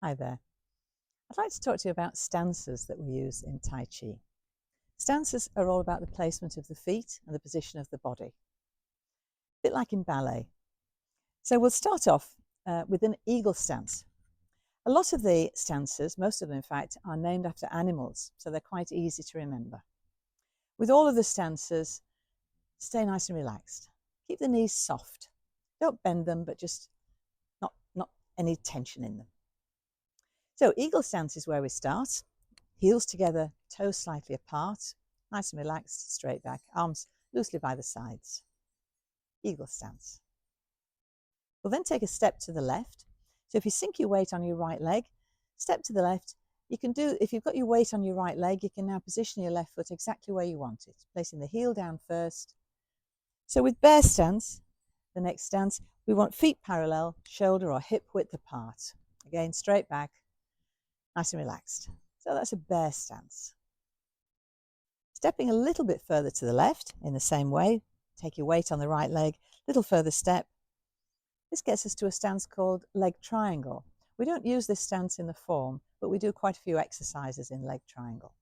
Hi there. I'd like to talk to you about stances that we use in Tai Chi. Stances are all about the placement of the feet and the position of the body, a bit like in ballet. So we'll start off with an eagle stance. A lot of the stances, most of them in fact, are named after animals, so they're quite easy to remember. With all of the stances, stay nice and relaxed. Keep the knees soft. Don't bend them, but just not any tension in them. So eagle stance is where we start. Heels together, toes slightly apart, nice and relaxed, straight back, arms loosely by the sides. Eagle stance. We'll then take a step to the left. So if you sink your weight on your right leg, step to the left. You can do, if you've got your weight on your right leg, you can now position your left foot exactly where you want it, placing the heel down first. So with bear stance, the next stance, we want feet parallel, shoulder or hip width apart. Again, straight back, nice and relaxed. So that's a bear stance. Stepping a little bit further to the left in the same way, take your weight on the right leg, little further step. This gets us to a stance called leg triangle. We don't use this stance in the form, but we do quite a few exercises in leg triangle.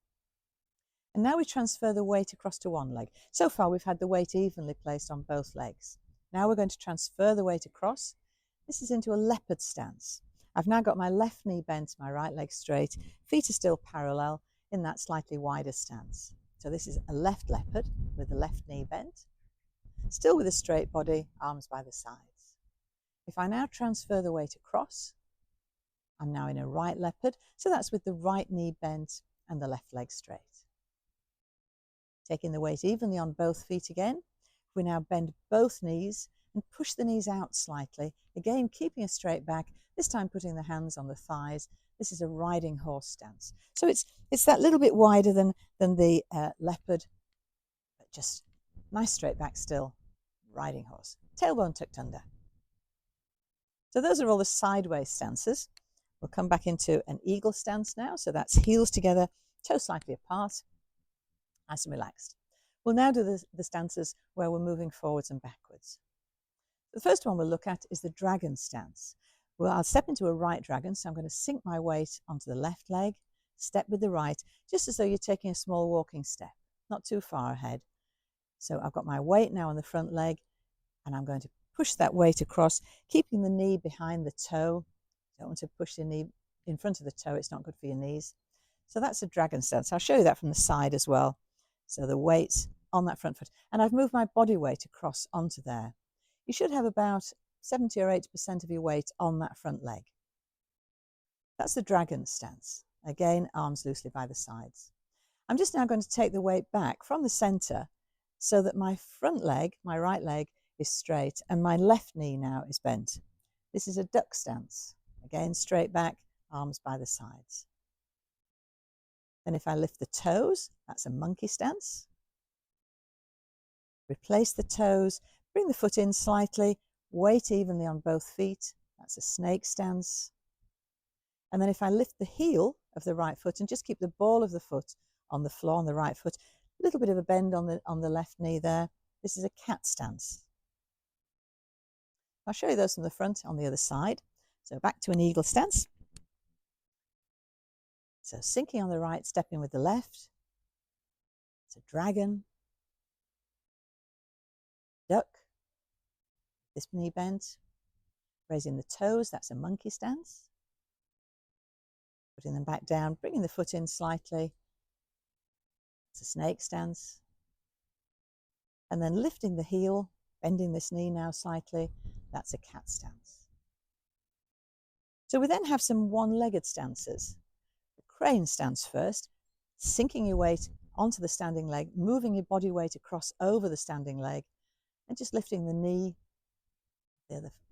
And now we transfer the weight across to one leg. So far we've had the weight evenly placed on both legs. Now we're going to transfer the weight across. This is into a leopard stance. I've now got my left knee bent, my right leg straight, feet are still parallel in that slightly wider stance. So this is a left leopard with the left knee bent, still with a straight body, arms by the sides. If I now transfer the weight across, I'm now in a right leopard, so that's with the right knee bent and the left leg straight. Taking the weight evenly on both feet again, we now bend both knees and push the knees out slightly, again keeping a straight back, this time putting the hands on the thighs. This is a riding horse stance. So it's that little bit wider than the leopard, but just nice straight back still, riding horse. Tailbone tucked under. So those are all the sideways stances. We'll come back into an eagle stance now. So that's heels together, toes slightly apart, nice and relaxed. We'll now do the stances where we're moving forwards and backwards. The first one we'll look at is the dragon stance. Well, I'll step into a right dragon, so I'm going to sink my weight onto the left leg, step with the right, just as though you're taking a small walking step, not too far ahead. So I've got my weight now on the front leg, and I'm going to push that weight across, keeping the knee behind the toe. You don't want to push the knee in front of the toe, it's not good for your knees. So that's a dragon stance. I'll show you that from the side as well. So the weight's on that front foot, and I've moved my body weight across onto there. You should have about 70 or 80% of your weight on that front leg. That's the dragon stance. Again, arms loosely by the sides. I'm just now going to take the weight back from the center so that my front leg, my right leg, is straight and my left knee now is bent. This is a duck stance. Again, straight back, arms by the sides. Then if I lift the toes, that's a monkey stance. Replace the toes, bring the foot in slightly, weight evenly on both feet. That's a snake stance. And then if I lift the heel of the right foot and just keep the ball of the foot on the floor on the right foot, a little bit of a bend on the left knee there. This is a cat stance. I'll show you those from the front on the other side. So back to an eagle stance. So sinking on the right, stepping with the left. It's a dragon. Duck. This knee bent. Raising the toes, that's a monkey stance. Putting them back down, bringing the foot in slightly. It's a snake stance. And then lifting the heel, bending this knee now slightly. That's a cat stance. So we then have some one-legged stances. The crane stance first, sinking your weight onto the standing leg, moving your body weight across over the standing leg, and just lifting the knee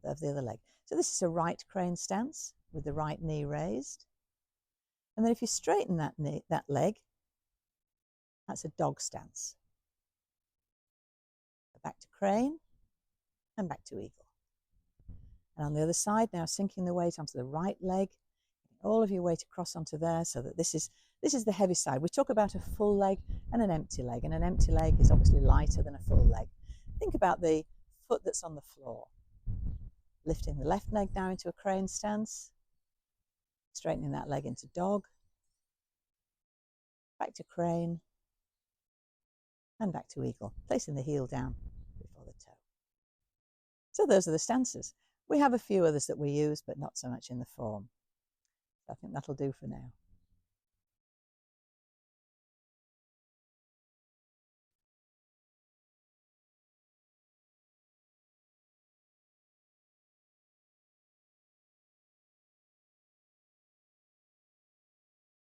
of the other leg. So this is a right crane stance with the right knee raised. And then if you straighten that leg, that's a dog stance. Back to crane and back to eagle. And on the other side, now sinking the weight onto the right leg, all of your weight across onto there, so that this is the heavy side. We talk about a full leg and an empty leg, and an empty leg is obviously lighter than a full leg. Think about the foot that's on the floor. Lifting the left leg now into a crane stance, Straightening that leg into dog, back to crane, and back to eagle, placing the heel down before the toe. So those are the stances. We have a few others that we use, but not so much in the form. So I think that'll do for now.